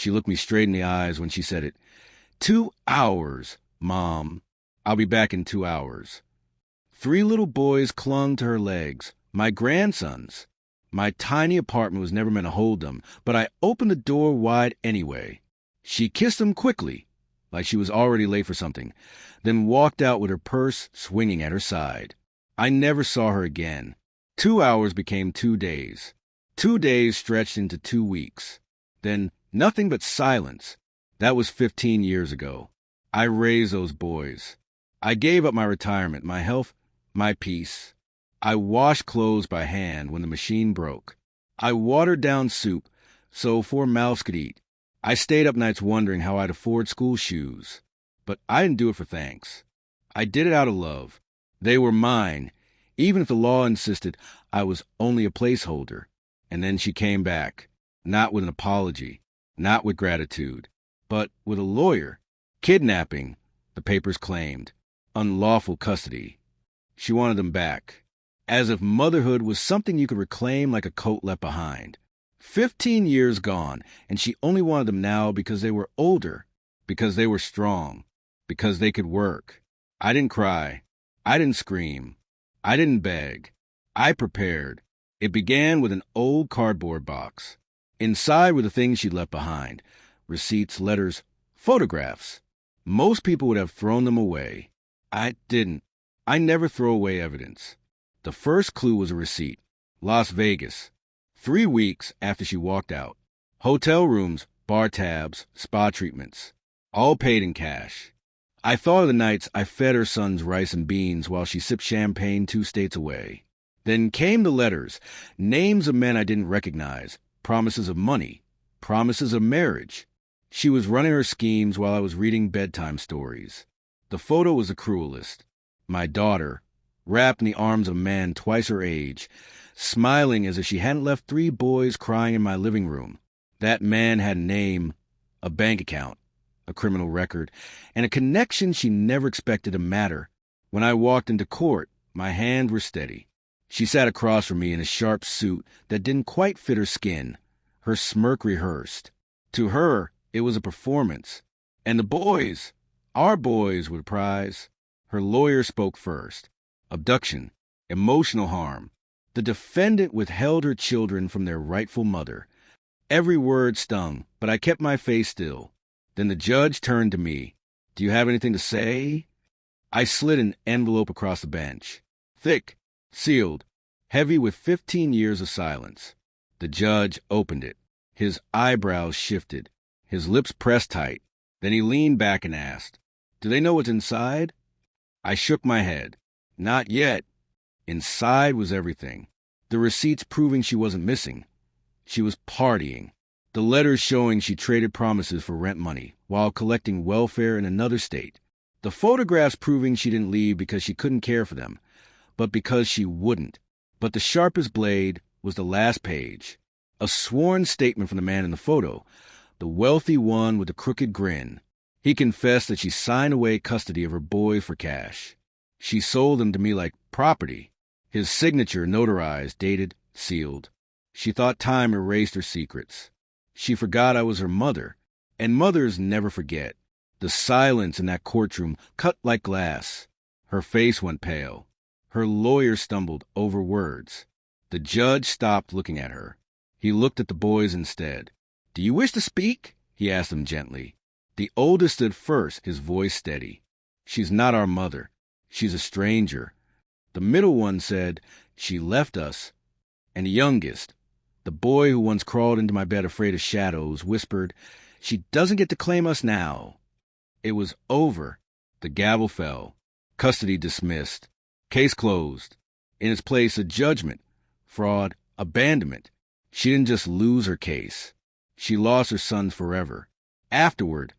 She looked me straight in the eyes when she said it. 2 hours, Mom. I'll be back in 2 hours. 3 little boys clung to her legs, my grandsons. My tiny apartment was never meant to hold them, but I opened the door wide anyway. She kissed them quickly, like she was already late for something, then walked out with her purse swinging at her side. I never saw her again. 2 hours became 2 days. 2 days stretched into 2 weeks. Then nothing but silence. That was 15 years ago. I raised those boys. I gave up my retirement, my health, my peace. I washed clothes by hand when the machine broke. I watered down soup so 4 mouths could eat. I stayed up nights wondering how I'd afford school shoes. But I didn't do it for thanks. I did it out of love. They were mine, even if the law insisted I was only a placeholder. And then she came back, not with an apology, not with gratitude, but with a lawyer. Kidnapping, the papers claimed. Unlawful custody. She wanted them back. As if motherhood was something you could reclaim like a coat left behind. 15 years gone, and she only wanted them now because they were older, because they were strong, because they could work. I didn't cry. I didn't scream. I didn't beg. I prepared. It began with an old cardboard box. Inside were the things she'd left behind. Receipts, letters, photographs. Most people would have thrown them away. I didn't. I never throw away evidence. The first clue was a receipt. Las Vegas. 3 weeks after she walked out. Hotel rooms, bar tabs, spa treatments. All paid in cash. I thought of the nights I fed her sons rice and beans while she sipped champagne 2 states away. Then came the letters. Names of men I didn't recognize. Promises of money. Promises of marriage. She was running her schemes while I was reading bedtime stories. The photo was the cruelest. My daughter, wrapped in the arms of a man twice her age, smiling as if she hadn't left 3 boys crying in my living room. That man had a name, a bank account, a criminal record, and a connection she never expected to matter. When I walked into court, my hands were steady. She sat across from me in a sharp suit that didn't quite fit her skin. Her smirk rehearsed. To her, it was a performance. And the boys, our boys, were the prize. Her lawyer spoke first. Abduction, emotional harm. The defendant withheld her children from their rightful mother. Every word stung, but I kept my face still. Then the judge turned to me. Do you have anything to say? I slid an envelope across the bench. Thick, sealed, heavy with 15 years of silence. The judge opened it. His eyebrows shifted. His lips pressed tight. Then he leaned back and asked, Do they know what's inside? I shook my head. Not yet. Inside was everything. The receipts proving she wasn't missing. She was partying. The letters showing she traded promises for rent money while collecting welfare in another state. The photographs proving she didn't leave because she couldn't care for them, but because she wouldn't. But the sharpest blade was the last page. A sworn statement from the man in the photo, the wealthy one with the crooked grin. He confessed that she signed away custody of her boys for cash. She sold them to me like property. His signature notarized, dated, sealed. She thought time erased her secrets. She forgot I was her mother, and mothers never forget. The silence in that courtroom cut like glass. Her face went pale. Her lawyer stumbled over words. The judge stopped looking at her. He looked at the boys instead. Do you wish to speak? He asked them gently. The oldest stood first, his voice steady. She's not our mother. She's a stranger. The middle one said, She left us. And the youngest, the boy who once crawled into my bed afraid of shadows, whispered, She doesn't get to claim us now. It was over. The gavel fell. Custody dismissed. Case closed. In its place, a judgment. Fraud. Abandonment. She didn't just lose her case. She lost her son forever. Afterward,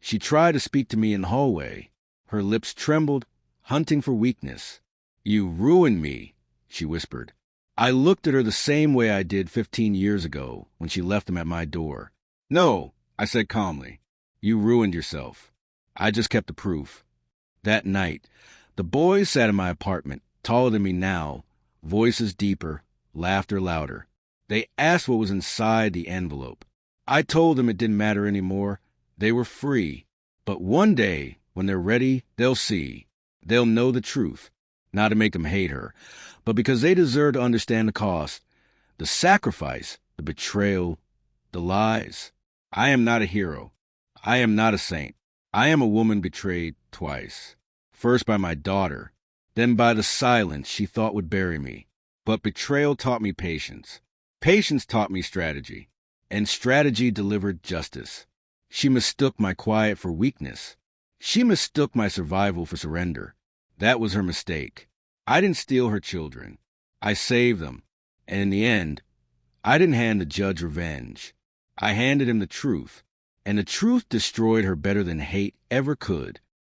she tried to speak to me in the hallway. Her lips trembled, hunting for weakness. You ruined me, she whispered. I looked at her the same way I did 15 years ago when she left them at my door. No, I said calmly. You ruined yourself. I just kept the proof. That night, the boys sat in my apartment, taller than me now, voices deeper, laughter louder. They asked what was inside the envelope. I told them it didn't matter anymore. They were free. But one day, when they're ready, they'll see. They'll know the truth. Not to make them hate her, but because they deserve to understand the cost, the sacrifice, the betrayal, the lies. I am not a hero. I am not a saint. I am a woman betrayed twice. First by my daughter, then by the silence she thought would bury me. But betrayal taught me patience. Patience taught me strategy. And strategy delivered justice. She mistook my quiet for weakness. She mistook my survival for surrender. That was her mistake. I didn't steal her children. I saved them. And in the end, I didn't hand the judge revenge. I handed him the truth. And the truth destroyed her better than hate ever could.